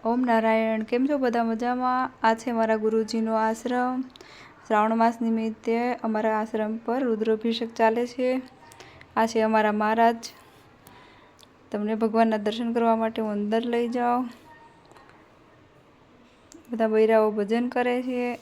ઓમ નારાયણ. કેમ છો બધા? મજામાં? આ છે મારા ગુરુજીનો આશ્રમ. શ્રાવણ માસ નિમિત્તે અમારા આશ્રમ પર રુદ્રાભિષેક ચાલે છે. આ છે અમારા મહારાજ. તમને ભગવાનના દર્શન કરવા માટે હું અંદર લઈ જાઉં. બધા બૈરાઓ ભજન કરે છે.